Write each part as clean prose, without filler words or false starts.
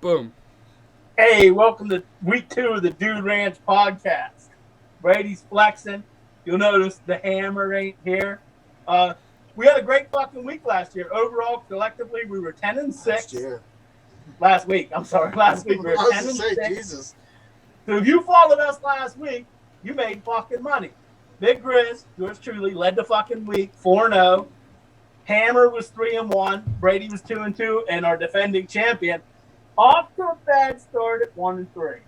Boom. Hey, welcome to week 2 of the Dude Ranch podcast. Brady's flexing. You'll notice the hammer ain't here. We had a great fucking week last year. Overall, collectively, we were 10-6. Last week we were 10-6. Jesus. So if you followed us last week, you made fucking money. Big Grizz, yours truly, led the fucking week 4-0. Hammer was 3-1. Brady was 2-2, and our defending champion off to a bad start at 1-3.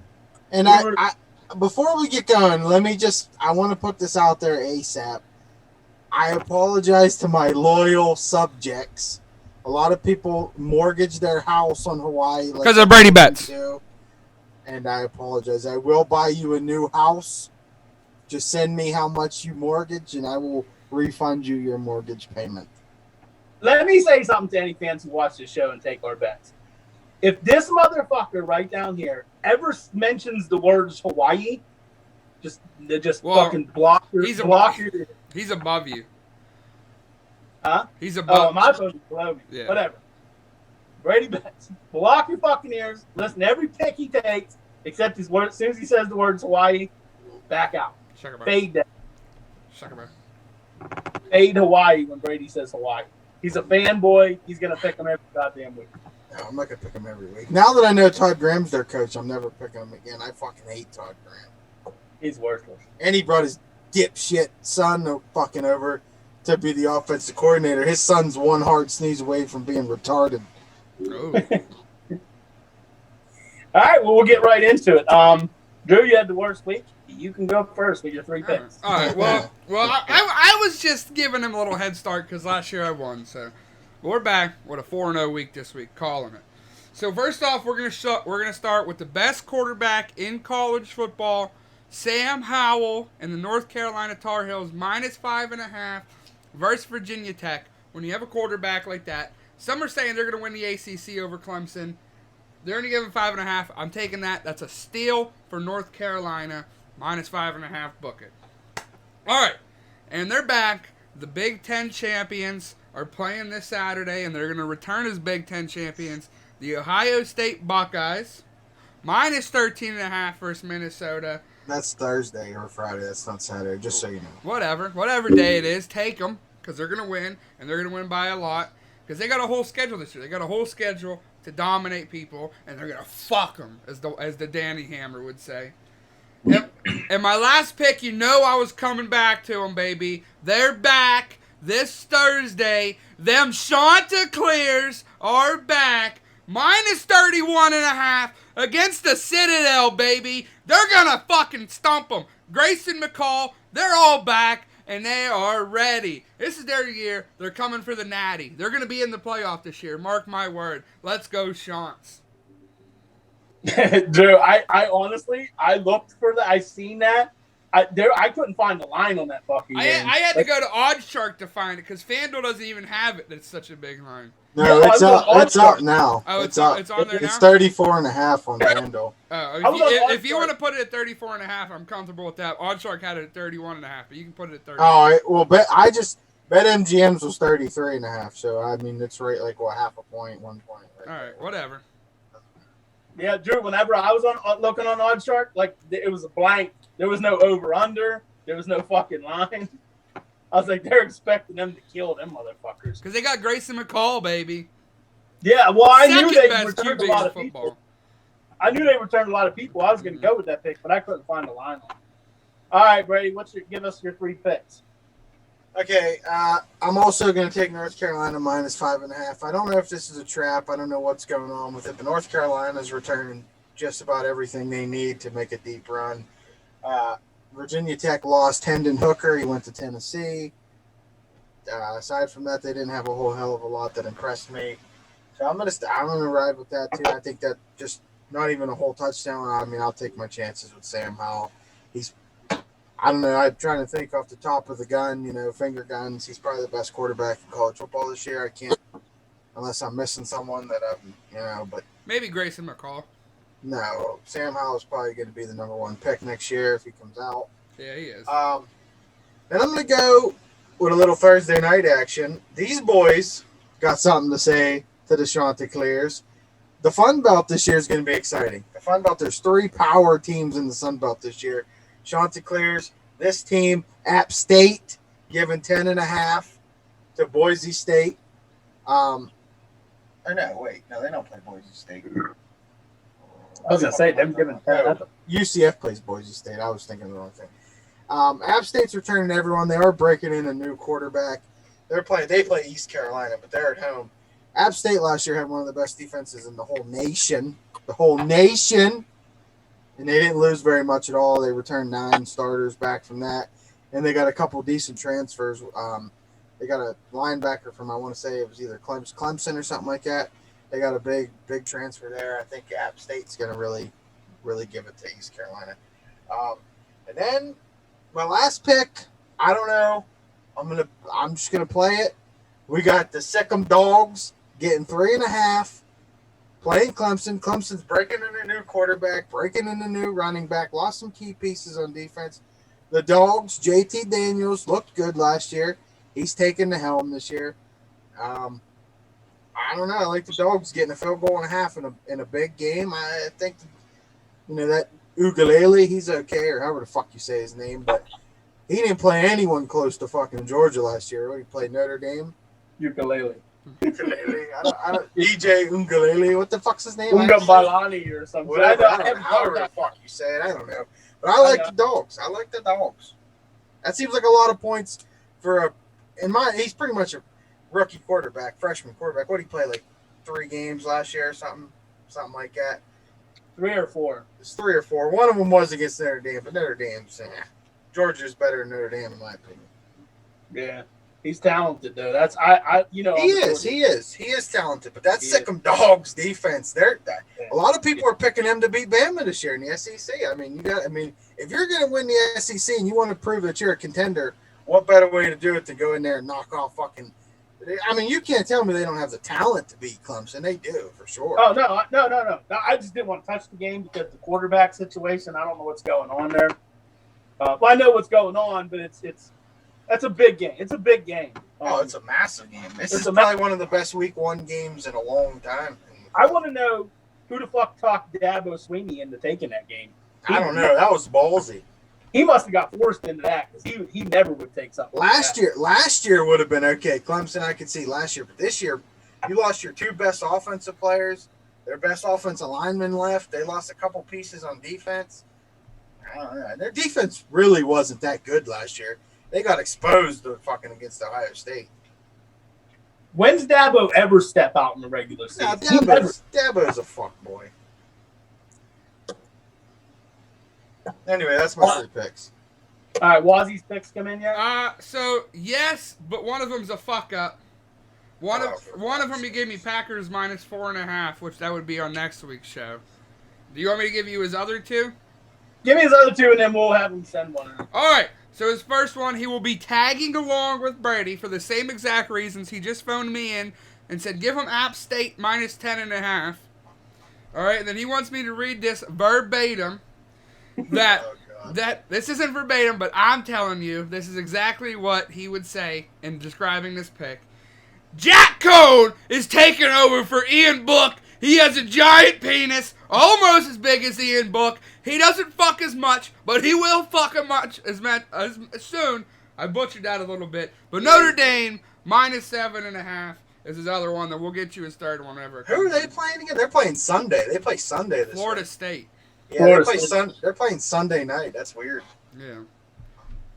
And I before we get going, I want to put this out there ASAP. I apologize to my loyal subjects. A lot of people mortgage their house on Hawaii because of Brady bets. And I apologize. I will buy you a new house. Just send me how much you mortgage, and I will refund you your mortgage payment. Let me say something to any fans who watch this show and take our bets. If this motherfucker right down here ever mentions the words Hawaii, just fucking block your. He's above you. Huh? He's above. Oh, my phone is below me. Yeah. Whatever. Brady bets. Block your fucking ears. Listen to every pick he takes, except his word. As soon as he says the words Hawaii, back out. Fade that. Fade Hawaii when Brady says Hawaii. He's a fanboy. He's gonna pick him every goddamn week. No, I'm not gonna pick him every week. Now that I know Todd Graham's their coach, I'm never picking him again. I fucking hate Todd Graham. He's worthless. And he brought his dipshit son fucking over to be the offensive coordinator. His son's one hard sneeze away from being retarded. Oh. All right, well, we'll get right into it. Drew, you had the worst week. You can go first with your 3 picks. All right. Well, I was just giving him a little head start because last year I won. So we're back with a 4-0 week this week, calling it. So first off, we're gonna start with the best quarterback in college football, Sam Howell and the North Carolina Tar Heels -5.5 versus Virginia Tech. When you have a quarterback like that, some are saying they're gonna win the ACC over Clemson. They're only giving 5.5. I'm taking that. That's a steal for North Carolina. -5.5 bucket. All right. And they're back. The Big Ten champions are playing this Saturday, and they're going to return as Big Ten champions. The Ohio State Buckeyes, -13.5 versus Minnesota. That's Thursday or Friday. That's not Saturday, just so you know. Whatever day it is, take them because they're going to win, and they're going to win by a lot because they got a whole schedule this year. They got a whole schedule to dominate people, and they're going to fuck them, as the Danny Hammer would say. And my last pick, you know I was coming back to them, baby. They're back this Thursday. Them Chanticleers are back. -31.5 against the Citadel, baby. They're going to fucking stump them. Grayson McCall, they're all back, and they are ready. This is their year. They're coming for the natty. They're going to be in the playoff this year. Mark my word. Let's go, Chants. Drew, I honestly, I looked for that. I seen that. I couldn't find the line on that fucking game. I had to go to OddsShark to find it because FanDuel doesn't even have it. That's such a big line. No, Yeah, it's out now. Oh, it's out. on there now? It's 34.5 on FanDuel. If you want to put it at 34.5, I'm comfortable with that. OddsShark had it at 31.5, but you can put it at 30. Oh, well, BetMGM's was 33.5, so I mean it's right like half a point, 1 point. Right all right, whatever. Yeah, Drew, whenever I was looking on OddsShark, like it was a blank. There was no over-under. There was no fucking line. I was like, they're expecting them to kill them motherfuckers. Because they got Grayson McCall, baby. Yeah, well, I knew they best returned a QB lot in of football. people. I knew they returned a lot of people. I was going to go with that pick, but I couldn't find the line on it. All right, Brady, give us your 3 picks. Okay, I'm also going to take North Carolina -5.5. I don't know if this is a trap. I don't know what's going on with it, but North Carolina's returned just about everything they need to make a deep run. Virginia Tech lost Hendon Hooker. He went to Tennessee. Aside from that, they didn't have a whole hell of a lot that impressed me. So I'm gonna ride with that too. I think that just not even a whole touchdown. I mean, I'll take my chances with Sam Howell. I don't know. I'm trying to think off the top of the gun, finger guns. He's probably the best quarterback in college football this year. I can't, unless I'm missing someone that but maybe Grayson McCall. No, Sam Howell is probably going to be the number 1 pick next year if he comes out. Yeah, he is. And I'm going to go with a little Thursday night action. These boys got something to say to the Chanticleers. the Fun Belt this year is going to be exciting. The Fun Belt, there's 3 power teams in the Sun Belt this year. Chanticleers, this team, App State, giving 10.5 to Boise State. Or no, wait. No, they don't play Boise State. I was going to say, them giving 10. UCF plays Boise State. I was thinking the wrong thing. App State's returning everyone. They are breaking in a new quarterback. They play East Carolina, but they're at home. App State last year had one of the best defenses in the whole nation. And they didn't lose very much at all. They returned 9 starters back from that. And they got a couple decent transfers. They got a linebacker from, I want to say it was either Clemson or something like that. They got a big transfer there. I think App State's going to really give it to East Carolina. And then my last pick, I don't know. I'm just gonna play it. We got the Sikkim Dogs getting 3.5. Playing Clemson. Clemson's breaking in a new quarterback, breaking in a new running back, lost some key pieces on defense. The Dogs, JT Daniels, looked good last year. He's taking the helm this year. I don't know. I like the Dogs getting a field goal and a half in a big game. I think, that Ugalele, he's okay, or however the fuck you say his name, but he didn't play anyone close to fucking Georgia last year. He played Notre Dame. Ukulele. I don't DJ Ungalele. What the fuck's his name? Unga Balani or something. Whatever. I don't know. However the fuck you say it, I don't know. But I like the Dogs. I like the Dogs. That seems like a lot of points for he's pretty much a rookie quarterback, freshman quarterback. What did he play, like 3 games last year or something like that? 3 or 4. It's 3 or 4. One of them was against Notre Dame, but Notre Dame's Georgia's better than Notre Dame in my opinion. Yeah. He's talented though. That's He is talented, but that's Sikkim Dogs defense. A lot of people are picking him to beat Bama this year in the SEC. If you're going to win the SEC and you want to prove that you're a contender, what better way to do it than go in there and knock off fucking? You can't tell me they don't have the talent to beat Clemson. They do for sure. Oh no! I just didn't want to touch the game because the quarterback situation. I don't know what's going on there. Well, I know what's going on, but that's a big game. It's a big game. It's a massive game. This is probably one of the best Week 1 games in a long time. I want to know who the fuck talked Dabo Sweeney into taking that game. I don't know. That was ballsy. He must have got forced into that because he never would take something. Last year would have been okay. Clemson, I could see last year, but this year, you lost your 2 best offensive players. Their best offensive lineman left. They lost a couple pieces on defense. I don't know. Their defense really wasn't that good last year. They got exposed fucking against Ohio State. When's Dabo ever step out in the regular season? Dabo's a fuckboy. Anyway, that's my 3 picks. All right, Wazzy's picks come in yet? So yes, but one of them's a fuck up. One of them you gave me Packers minus 4.5, which that would be on next week's show. Do you want me to give you his other 2? Give me his other 2, and then we'll have him send one in. All right. So his first one, he will be tagging along with Brady for the same exact reasons. He just phoned me in and said, give him App State minus 10.5. All right. And then he wants me to read this verbatim. That this isn't verbatim, but I'm telling you, this is exactly what he would say in describing this pick. Jack Cone is taking over for Ian Book. He has a giant penis, almost as big as Ian Book. He doesn't fuck as much, but he will fuck as soon. I butchered that a little bit. But Notre Dame, minus 7.5 is his other one that we'll get you his third one ever. Who are they playing again? They're playing Sunday. They play Sunday this Florida week. State. Yeah, they're playing Sunday night. That's weird. Yeah.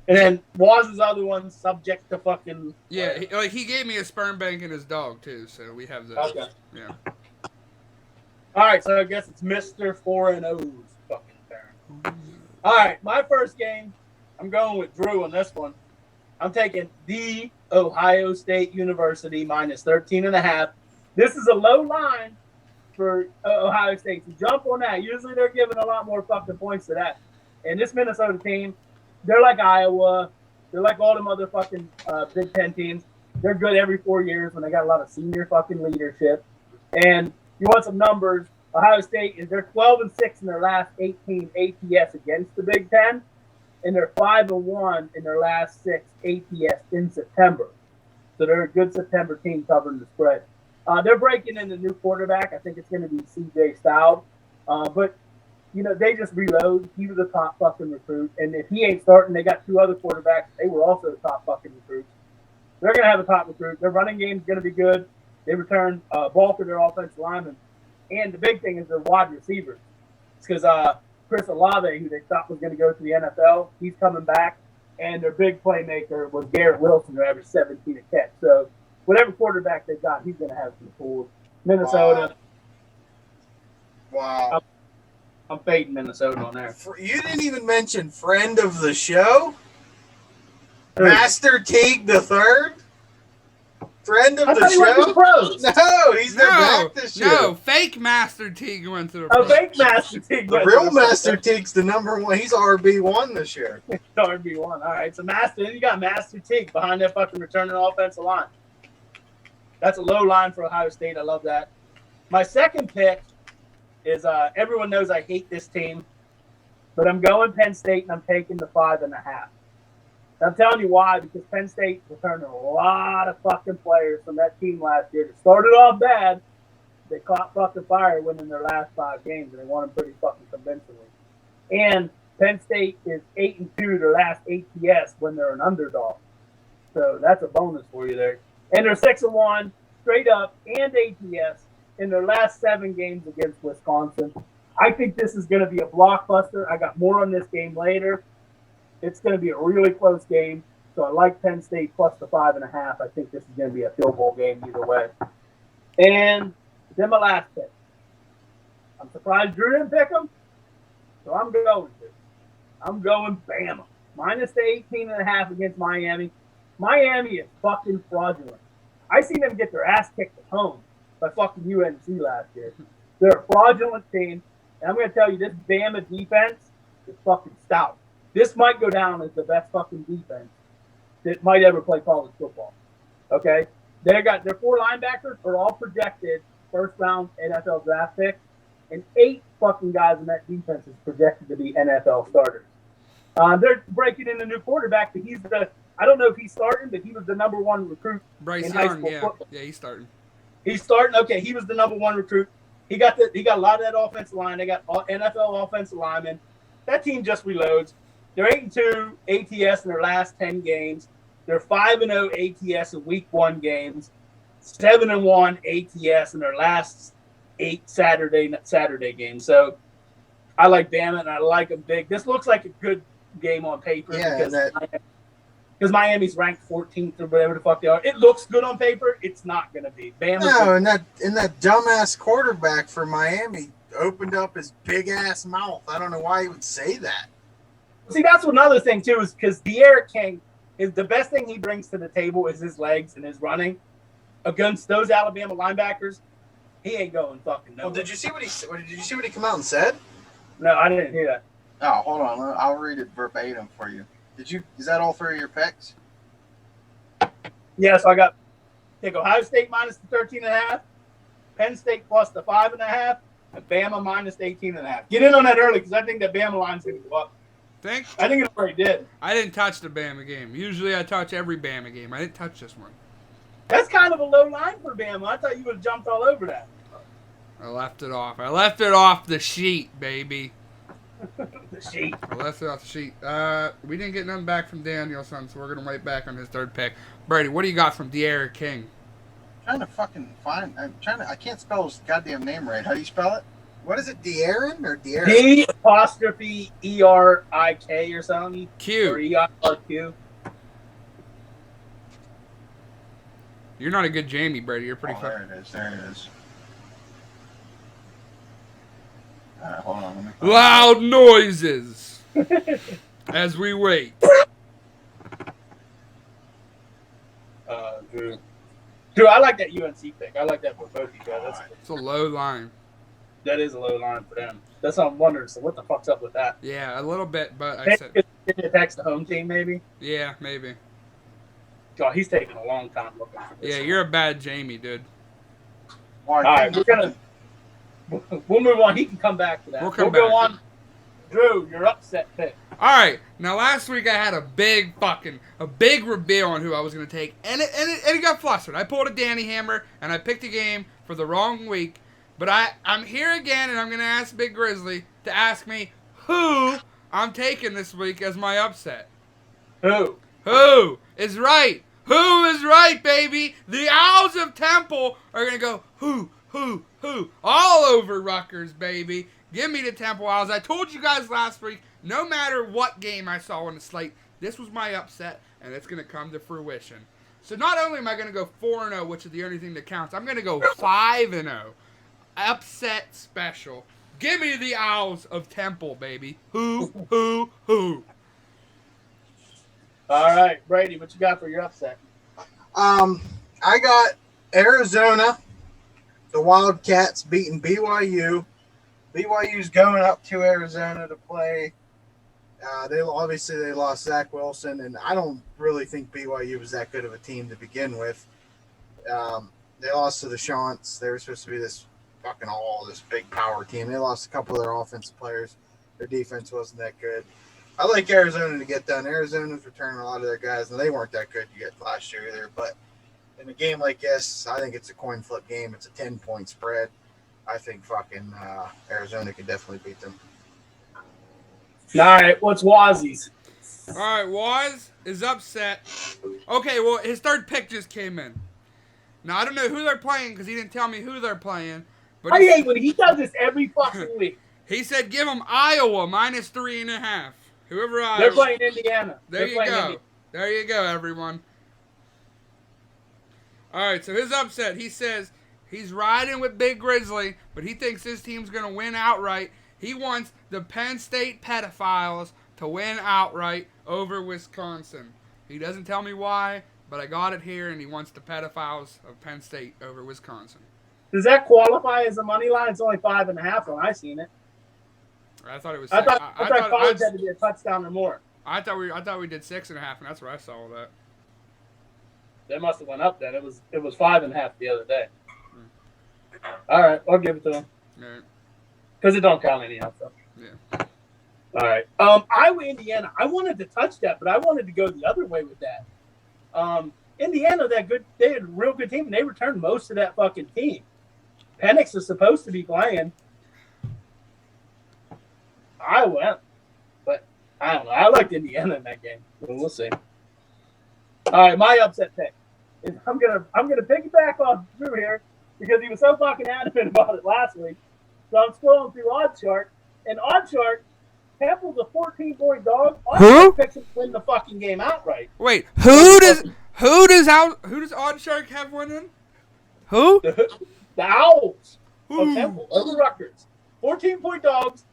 And then Waz's other one, subject to fucking... Yeah, he gave me a sperm bank and his dog, too, so we have those. Okay. Yeah. All right, so I guess it's Mr. 4-0's fucking turn. All right, my first game, I'm going with Drew on this one. I'm taking the Ohio State University minus 13.5. This is a low line for Ohio State. So jump on that. Usually they're giving a lot more fucking points to that. And this Minnesota team, they're like Iowa. They're like all the motherfucking Big Ten teams. They're good every 4 years when they got a lot of senior fucking leadership. And you want some numbers, Ohio State they're 12-6 in their last 18 ATS against the Big Ten, and they're 5-1 in their last 6 ATS in September. So they're a good September team covering the spread. They're breaking in a new quarterback. I think it's going to be C.J. Stroud. But, they just reload. He was a top fucking recruit. And if he ain't starting, they got 2 other quarterbacks. They were also top fucking recruits. They're going to have a top recruit. Their running game's going to be good. They return bulk of their offensive linemen. And the big thing is their wide receivers. It's because Chris Olave, who they thought was going to go to the NFL, he's coming back. And their big playmaker was Garrett Wilson, who averaged 17 a catch. So whatever quarterback they got, he's going to have some tools. Minnesota. Wow. I'm fading Minnesota on there. You didn't even mention friend of the show, Master Teague the Third. Friend of the show. Pros. No, he's their back this year. No, fake Master Teague went to the pros. Fake Master Teague. The real Master Teague's the #1. He's RB1 this year. RB1. All right, so you got Master Teague behind that fucking returning offensive line. That's a low line for Ohio State. I love that. My second pick is everyone knows I hate this team, but I'm going Penn State and I'm taking the 5.5. I'm telling you why, because Penn State returned a lot of fucking players from that team last year. That started off bad. They caught fucking fire winning their last 5 games, and they won them pretty fucking convincingly. And Penn State is 8-2 their last ATS when they're an underdog. So that's a bonus for you there. And they're 6-1 straight up and ATS in their last 7 games against Wisconsin. I think this is going to be a blockbuster. I got more on this game later. It's going to be a really close game. So I like Penn State plus the 5.5. I think this is going to be a field goal game either way. And then my last pick. I'm surprised Drew didn't pick them. So I'm going to. I'm going Bama. Minus the 18.5 against Miami. Miami is fucking fraudulent. I seen them get their ass kicked at home by fucking UNC last year. They're a fraudulent team. And I'm going to tell you, this Bama defense is fucking stout. This might go down as the best fucking defense that might ever play college football. Okay? Their 4 linebackers are all projected first-round NFL draft picks, and 8 fucking guys in that defense is projected to be NFL starters. They're breaking in a new quarterback, but I don't know if he's starting, but he was the #1 recruit Bryce in Young, high school football. Yeah, he's starting. He's starting. Okay, he was the #1 recruit. He got a lot of that offensive line. They got NFL offensive linemen. That team just reloads. They're 8-2 ATS in their last 10 games. They're 5-0 ATS in week 1 games. 7-1 ATS in their last 8 Saturday games. So I like Bama and I like them big. This looks like a good game on paper because Miami's ranked 14th or whatever the fuck they are. It looks good on paper. It's not going to be. And that dumbass quarterback for Miami opened up his big ass mouth. I don't know why he would say that. See, that's another thing too, is because De'Aaron King is the best thing he brings to the table is his legs and his running. Against those Alabama linebackers, he ain't going fucking nowhere. Well, did you see what he come out and said? No, I didn't hear that. Oh, hold on. I'll read it verbatim for you. Is that all 3 of your picks? Yeah, so I take Ohio State minus the 13.5, Penn State plus the 5.5, and Bama minus the 18.5. Get in on that early because I think that Bama line's going to go up. I think it already did. I didn't touch the Bama game. Usually I touch every Bama game. I didn't touch this one. That's kind of a low line for Bama. I thought you would have jumped all over that. I left it off. I left it off the sheet, baby. The sheet. I left it off the sheet. We didn't get nothing back from Danielson, so we're going to wait back on his 3rd pick. Brady, what do you got from De'Aaron King? I'm trying to fucking find. I can't spell his goddamn name right. How do you spell it? What is it, De'Aaron or De'Aaron? D''ERIK or something? Q. Or ERQ. You're not a good Jamie, Brady. You're pretty There it is. All right, hold on. Loud noises as we wait. Drew, I like that UNC pick. I like that for both you guys. It's a low line. That is a low line for them. That's what I'm wondering. So what the fuck's up with that? Yeah, a little bit, but I said... Did it text the home team, maybe? Yeah, maybe. God, he's taking a long time looking for this. Yeah, you're a bad Jamie, dude. All right, we'll move on. He can come back to that. We'll go on. Drew, your upset pick. All right, now last week I had a big reveal on who I was going to take, and it got flustered. I pulled a Danny Hammer, and I picked a game for the wrong week, but I'm here again, and I'm going to ask Big Grizzly to ask me who I'm taking this week as my upset. Who? Who is right? Who is right, baby? The Owls of Temple are going to go who, all over Rutgers, baby. Give me the Temple Owls. I told you guys last week, no matter what game I saw on the slate, this was my upset, and it's going to come to fruition. So not only am I going to go 4-0, which is the only thing that counts, I'm going to go 5-0. Upset special. Give me the Owls of Temple, baby. Who? All right, Brady, what you got for your upset? I got Arizona, the Wildcats beating BYU. BYU's going up to Arizona to play. They lost Zach Wilson, and I don't really think BYU was that good of a team to begin with. They lost to the Chants. They were supposed to be this big power team. They lost a couple of their offensive players. Their defense wasn't that good. I like Arizona to get done. Arizona's returning a lot of their guys, and they weren't that good yet last year either. But in a game like this, I think it's a coin flip game. It's a 10-point spread. I think Arizona could definitely beat them. All right, what's Wazzy's? All right, Waz is upset. Okay, well, his third pick just came in. Now, I don't know who they're playing because he didn't tell me who they're playing. But I hate when he does this every fucking week. He said give him Iowa minus 3.5. Whoever Iowa. They're playing Indiana. There you go. There you go, everyone. All right, so his upset, he says he's riding with Big Grizzly, but he thinks his team's going to win outright. He wants the Penn State pedophiles to win outright over Wisconsin. He doesn't tell me why, but I got it here, and he wants the pedophiles of Penn State over Wisconsin. Does that qualify as a money line? It's only 5.5 when I seen it. I thought it was. I thought college had to be a touchdown or more. I thought we did 6.5, and that's where I saw that. They must have went up then. It was 5.5 the other day. All right, I'll give it to them. Right. Because it don't count anyhow. So. Yeah. All right. Iowa, Indiana. I wanted to touch that, but I wanted to go the other way with that. Indiana, they had a real good team, and they returned most of that fucking team. Penix is supposed to be playing. I went, but I don't know. I liked Indiana in that game. We'll see. All right, my upset pick. I'm gonna pick it back on Drew here because he was so fucking adamant about it last week. So I'm scrolling through OddsShark, and OddsShark, Temple's a 14-point dog. Who picks him to win the fucking game outright? Wait, who does OddsShark have winning? Who? The Owls of Temple over Rutgers. 14-point dogs.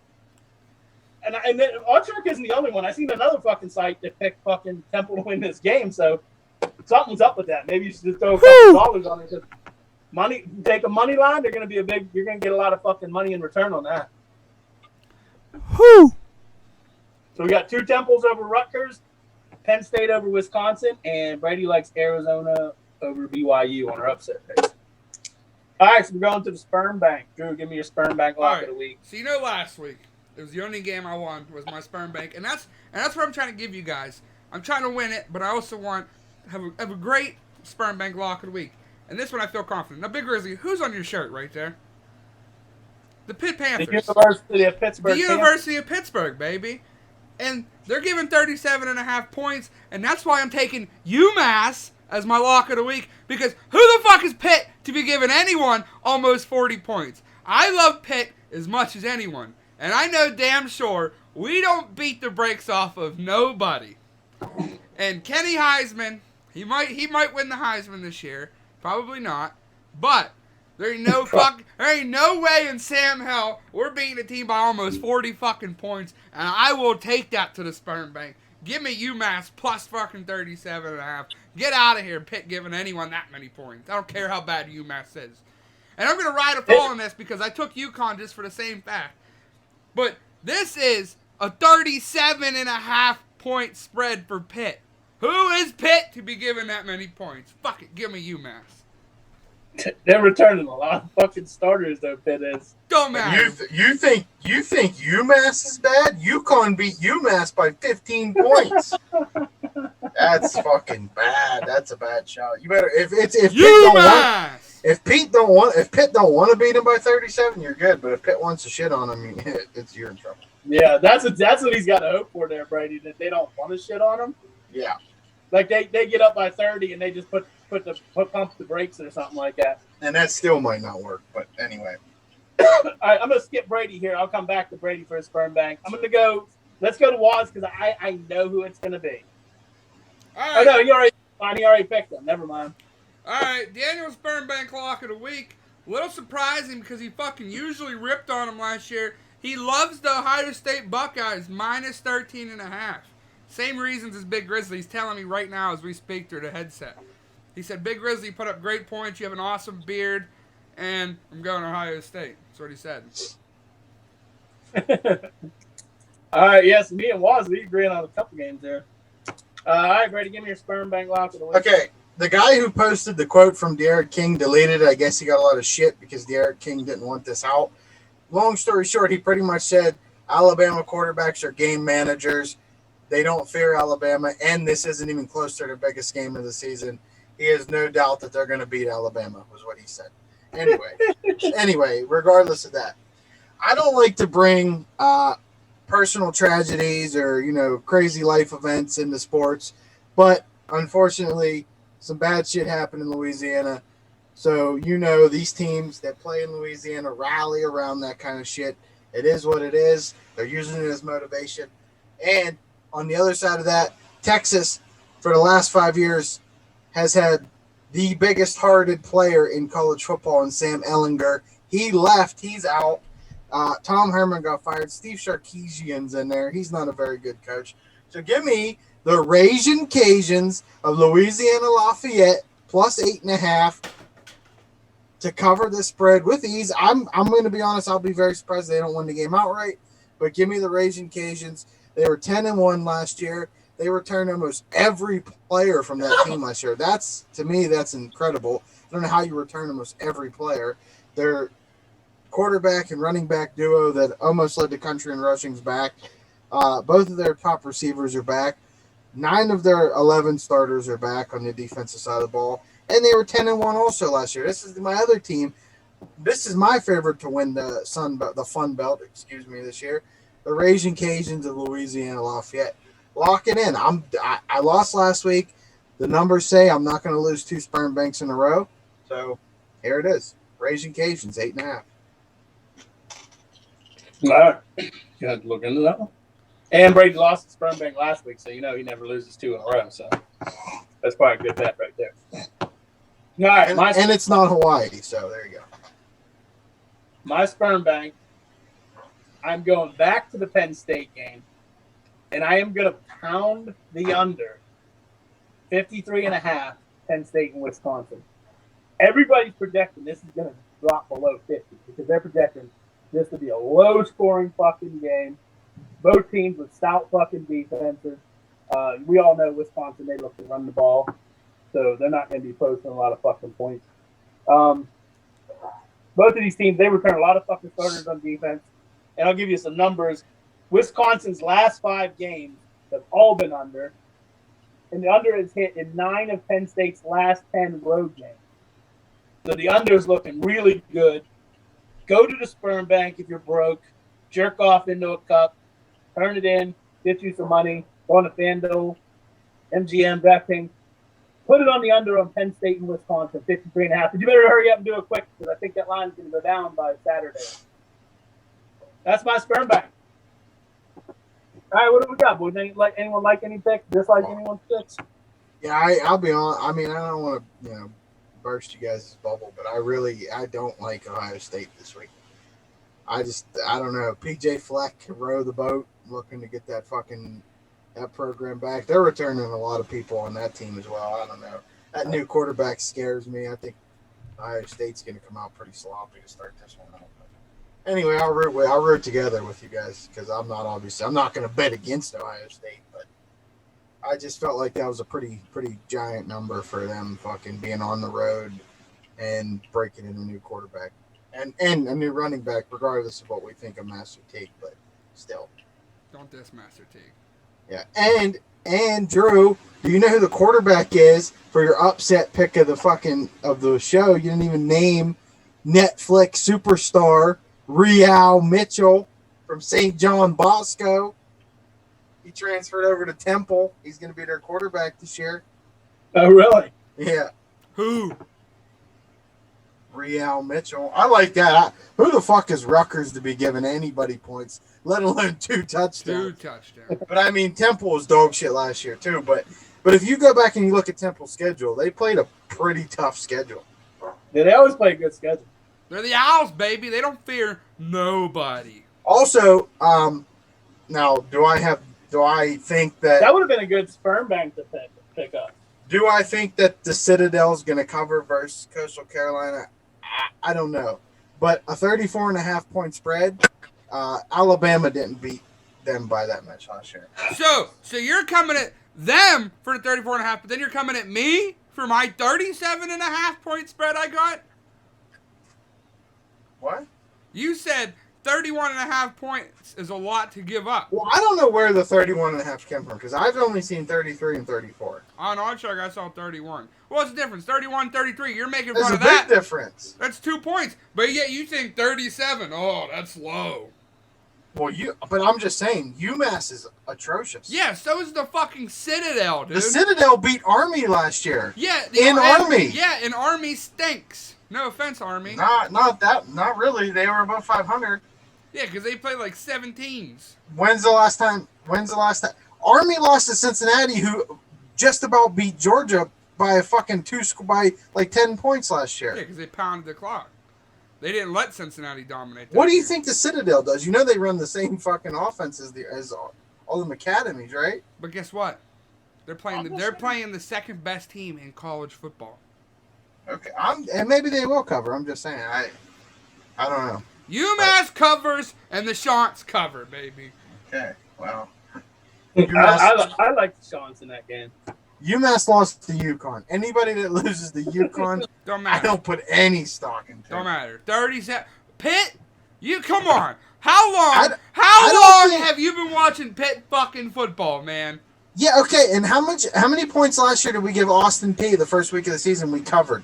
And then OddsShark isn't the only one. I seen another fucking site that picked fucking Temple to win this game. So something's up with that. Maybe you should just throw a couple dollars on it. Money, take a money line. You're gonna get a lot of fucking money in return on that. Who? So we got 2 Temples over Rutgers, Penn State over Wisconsin, and Brady likes Arizona over BYU on our upset pick. All right, so we're going to the sperm bank. Drew, give me your sperm bank lock of the week. So last week it was the only game I won was my sperm bank, and that's what I'm trying to give you guys. I'm trying to win it, but I also want to have a great sperm bank lock of the week. And this one I feel confident. Now, Big Grizzly, who's on your shirt right there? The Pitt Panthers. The University of Pittsburgh. The University of Pittsburgh, baby. And they're giving 37.5 points, and that's why I'm taking UMass as my lock of the week, because who the fuck is Pitt to be giving anyone almost 40 points? I love Pitt as much as anyone, and I know damn sure we don't beat the brakes off of nobody. And Kenny Heisman, he might win the Heisman this year, probably not, but there ain't no way in Sam Hell we're beating a team by almost 40 fucking points, and I will take that to the sperm bank. Give me UMass plus fucking 37.5. Get out of here, Pitt giving anyone that many points. I don't care how bad UMass is. And I'm going to ride a fall on this because I took UConn just for the same fact. But this is a 37.5 point spread for Pitt. Who is Pitt to be giving that many points? Fuck it, give me UMass. They're returning a lot of fucking starters, though. Pitt is. Don't matter. You think UMass is bad? UConn beat UMass by 15 points. That's fucking bad. That's a bad shot. You better if Pitt don't want to beat him by 37, you're good. But if Pitt wants to shit on him, you're in trouble. Yeah, that's what he's got to hope for there, Brady. That they don't want to shit on him. Yeah, like they get up by 30 and they just pump the brakes or something like that. And that still might not work. But anyway, all right, I'm gonna skip Brady here. I'll come back to Brady for his sperm bank. I'm gonna go. Let's go to Waz because I know who it's gonna be. All right. Oh no, he already picked him. Never mind. All right, Daniel's sperm bank lock of the week. Little surprising because he fucking usually ripped on him last year. He loves the Ohio State Buckeyes minus 13.5. Same reasons as Big Grizzly. He's telling me right now as we speak through the headset. He said, Big Grizzly, put up great points. You have an awesome beard. And I'm going to Ohio State. That's what he said. All right, yes, me and Waz, we agreeing on a couple games there. All right, Brady, give me your sperm bank lock of the week. Okay, the guy who posted the quote from Derek King deleted it. I guess he got a lot of shit because Derek King didn't want this out. Long story short, he pretty much said Alabama quarterbacks are game managers. They don't fear Alabama, and this isn't even close to their biggest game of the season. He has no doubt that they're going to beat Alabama, was what he said. Anyway, regardless of that, I don't like to bring personal tragedies or, crazy life events into sports, but unfortunately, some bad shit happened in Louisiana. So, these teams that play in Louisiana rally around that kind of shit. It is what it is. They're using it as motivation. And on the other side of that, Texas, for the last 5 years, has had the biggest hearted player in college football in Sam Ehlinger. He left. He's out. Tom Herman got fired. Steve Sarkisian's in there. He's not a very good coach. So give me the Ragin' Cajuns of Louisiana Lafayette plus 8.5 to cover the spread with ease. I'm going to be honest. I'll be very surprised they don't win the game outright. But give me the Ragin' Cajuns. They were 10-1 last year. They returned almost every player from that team last year. To me, that's incredible. I don't know how you return almost every player. Their quarterback and running back duo that almost led the country in rushings back. Both of their top receivers are back. 9 of their 11 starters are back on the defensive side of the ball. And they were 10-1 also last year. This is my other team. This is my favorite to win the Fun Belt, this year. The Ragin' Cajuns of Louisiana Lafayette. Lock it in. I lost last week. The numbers say I'm not going to lose 2 sperm banks in a row. So here it is. Ragin' Cajuns, 8.5. All right. You had to look into that one. And Brady lost the sperm bank last week, so he never loses 2 in a row. So that's probably a good bet right there. All right. And it's not Hawaii, so there you go. My sperm bank, I'm going back to the Penn State game. And I am going to pound the under 53.5 Penn State and Wisconsin. Everybody's projecting this is going to drop below 50 because they're projecting this to be a low-scoring fucking game. Both teams with stout fucking defenses. We all know Wisconsin, they look to run the ball. So they're not going to be posting a lot of fucking points. Both of these teams, they return a lot of fucking starters on defense. And I'll give you some numbers. Wisconsin's last 5 games have all been under, and the under is hit in 9 of Penn State's last 10 road games. So the under is looking really good. Go to the sperm bank if you're broke, jerk off into a cup, turn it in, get you some money, go on to FanDuel, MGM, DraftKings. Put it on the under on Penn State and Wisconsin, 53.5. But you better hurry up and do it quick because I think that line is going to go down by Saturday. That's my sperm bank. All right, what do we got, boys? Anyone like any picks? Dislike anyone's picks? Yeah, I'll be on. I mean, I don't want to, burst you guys' bubble, but I don't like Ohio State this week. I don't know. PJ Fleck can row the boat, looking to get that program back. They're returning a lot of people on that team as well. I don't know. That new quarterback scares me. I think Ohio State's going to come out pretty sloppy to start this one out. Anyway, I'll root together with you guys because I'm not going to bet against Ohio State, but I just felt like that was a pretty giant number for them fucking being on the road and breaking in a new quarterback and a new running back, regardless of what we think of Master Tate. But still. Don't diss Master T. Yeah, and Drew, do you know who the quarterback is for your upset pick of the show? You didn't even name Netflix superstar Real Mitchell from St. John Bosco. He transferred over to Temple. He's going to be their quarterback this year. Oh, really? Yeah, Who? Real Mitchell. I like that. Who the fuck is Rutgers to be giving anybody points, let alone 2 touchdowns? 2 touchdowns. But I mean, Temple was dog shit last year too. But if you go back and you look at Temple's schedule, they played a pretty tough schedule. Yeah, they always play a good schedule. They're the Owls, baby. They don't fear nobody. Also, now do I think that That would have been a good sperm bank to pick up. do I think that the Citadel's going to cover versus Coastal Carolina? I don't know, but a 34.5 point spread. Alabama didn't beat them by that much last year. So you're coming at them for the 34.5, but then you're coming at me for my 37.5 point spread I got? What? You said 31.5 points is a lot to give up. Well, I don't know where the 31.5 came from because I've only seen 33 and 34. On Oddshot, I saw 31. What's the difference? 31, 33. You're making There's fun a of that. big difference. That's 2 points. But yet you think 37. Oh, that's low. Well, but I'm just saying, UMass is atrocious. Yeah, so is the fucking Citadel, dude. The Citadel beat Army last year. Yeah, Army. Yeah, and Army stinks. No offense, Army. Not really. They were above 500. Yeah, because they play like 17s. When's the last time? Army lost to Cincinnati, who just about beat Georgia by by like 10 points last Yeah, year. because they pounded the clock. They didn't let Cincinnati dominate. What do you year. think the Citadel does? You know they run the same fucking offense as all them academies, right? But guess what? They're playing the second best team in college football. Okay, and maybe they will cover. I'm just saying. I don't know. UMass covers and the Shants cover, baby. Okay, well. I like the Shants in that game. UMass lost to UConn. Anybody that loses to UConn, Don't matter. I don't put any stock into. Don't matter. 37. Pitt, you come on. How long? I How don't long think- have you been watching Pitt fucking football, man? Yeah, okay. And how many points last year did we give Austin P the first week of the season? We covered.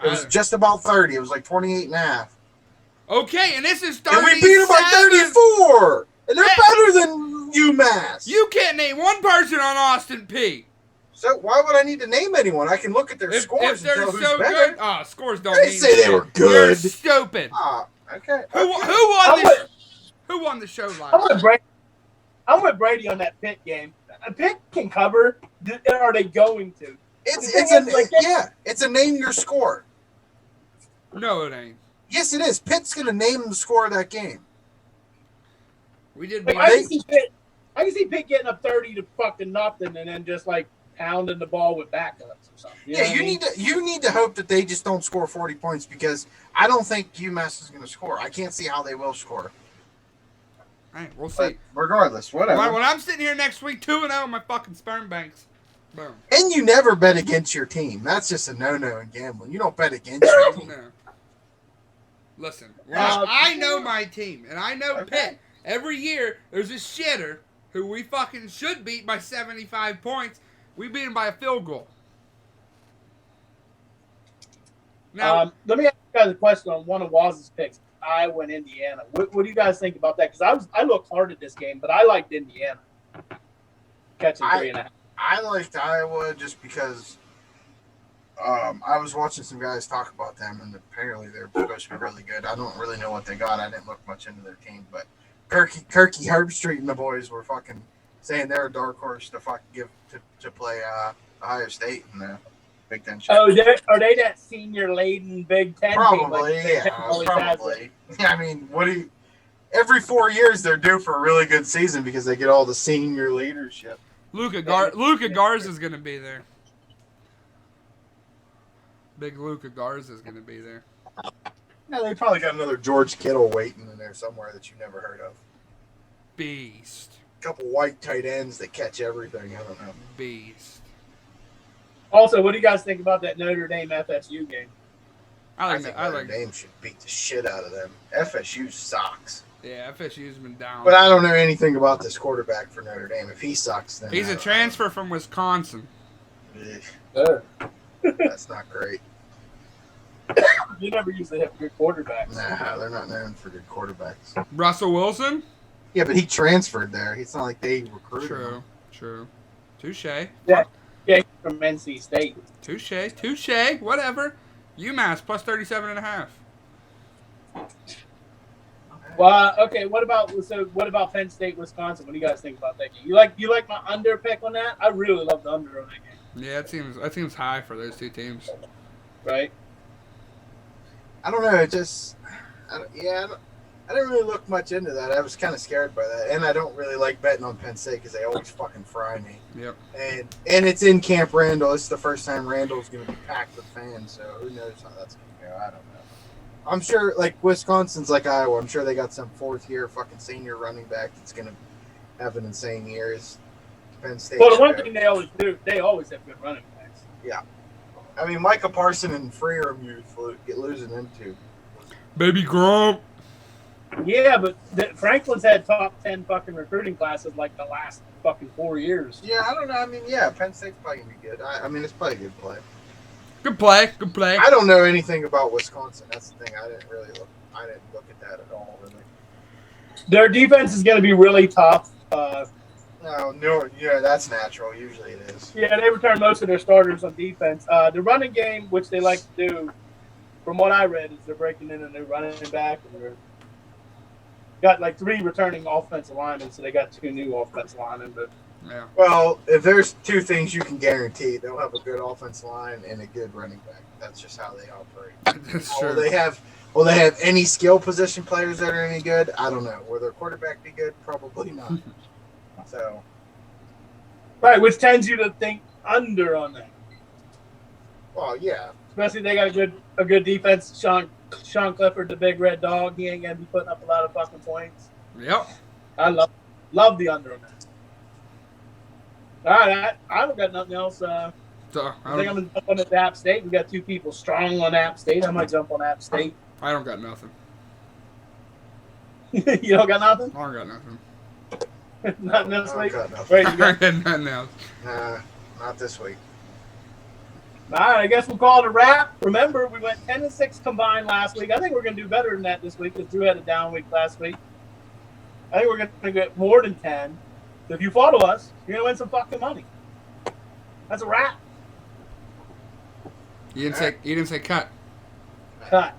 It was just about 30. It was like 28.5. Okay, and this is 37. And we beat them by 34. And they're better than UMass. You can't name one person on Austin P. So why would I need to name anyone? I can look at their If scores and they're tell who's so better. good, scores don't I didn't mean say they shit. were good. You're stupid. Okay. Who won the show last? I'm with Brady on that Pitt game. Pitt can cover. Are they going to? It's a name your score. No, it ain't. Yes, it is. Pitt's gonna name the score of that game. We did. I can see Pitt getting up 30 to fucking nothing, and then just like pounding the ball with backups or something. You need to hope that they just don't score 40 points because I don't think UMass is gonna score. I can't see how they will score. All right, we'll But see. regardless, whatever. When I'm sitting here next week 2-0 on my fucking sperm banks, boom. And you never bet against your team. That's just a no-no in gambling. You don't bet against your team. No. Listen, I know my team, and I know Pitt. Every year, there's a shitter who we fucking should beat by 75 points. We beat him by a field goal. Now, let me ask you guys a question on one of Waz's picks, Iowa and Indiana. What do you guys think about that? Because I looked hard at this game, but I liked Indiana catching 3.5. I liked Iowa just because I was watching some guys talk about them, and apparently they're supposed to be really good. I don't really know what they got. I didn't look much into their team, but Kirky Herbstreit and the boys were fucking saying they're a dark horse to fucking give to play Ohio State in the Big Ten. Oh, are they that senior-laden Big Ten Probably, team? probably. I mean, every 4 years they're due for a really good season because they get all the senior leadership. Luka Garza is going to be there. Big Luka Garza is going to be there. Yeah, they probably got another George Kittle waiting in there somewhere that you never heard of. Beast. A couple white tight ends that catch everything. I don't know. Beast. Also, what do you guys think about that Notre Dame FSU game? I think Notre Dame should beat the shit out of them. FSU sucks. Yeah, FSU's been down. But I don't know anything about this quarterback for Notre Dame. If he sucks, then He's a transfer from Wisconsin. That's not great. You never usually have good quarterbacks. Nah, they're not known for good quarterbacks. Russell Wilson? Yeah, but he transferred there. It's not like they recruited him. True. Touche. Yeah, from NC State. Touche. Whatever. UMass plus 37.5. Well, okay. What about Penn State, Wisconsin? What do you guys think about that game? You like my under pick on that? I really love the under on that game. Yeah, that seems high for those two teams. Right. I don't know. I didn't really look much into that. I was kind of scared by that, and I don't really like betting on Penn State because they always fucking fry me. Yep. And it's in Camp Randall. It's the first time Randall's going to be packed with fans, so who knows how that's going to go. I don't know. I'm sure, like, Wisconsin's like Iowa. I'm sure they got some fourth-year fucking senior running back that's going to have an insane year. Is Penn State. Well, the one thing they always do, they always have good running backs. Yeah. I mean, Micah Parson and Freer get losing them too. Baby Grump. Yeah, but Franklin's had top 10 fucking recruiting classes like the last fucking 4 years. Yeah, I don't know. I mean, yeah, Penn State's probably going to be good. I mean, it's probably a good play. Good play. I don't know anything about Wisconsin. That's the thing. I didn't look at that at all, really. Their defense is going to be really tough. No, yeah, that's natural. Usually it is. Yeah, they return most of their starters on defense. The running game, which they like to do, from what I read, is they're breaking in a new running back. And they're got like 3 returning offensive linemen, so they got 2 new offensive linemen. But yeah. Well, if there's 2 things you can guarantee, they'll have a good offensive line and a good running back. That's just how they operate. That's true. Will they have any skill position players that are any good? I don't know. Will their quarterback be good? Probably not. So, right, which tends you to think under on that. Well, yeah. Especially they got a good defense. Sean Clifford, the big red dog, he ain't gonna be putting up a lot of fucking points. Yep. I love the under on that. All right, I don't got nothing else. I think I'm gonna jump on the App State. We got 2 people strong on App State. I might jump on App State. I don't got nothing. You don't got nothing? I don't got nothing. Nothing this week? Right, I got nothing else. Nah, not this week. All right, I guess we'll call it a wrap. Remember, we went 10-6 combined last week. I think we're going to do better than that this week because Drew had a down week last week. I think we're going to get more than 10. So if you follow us, you're going to win some fucking money. That's a wrap. You didn't say cut. Cut.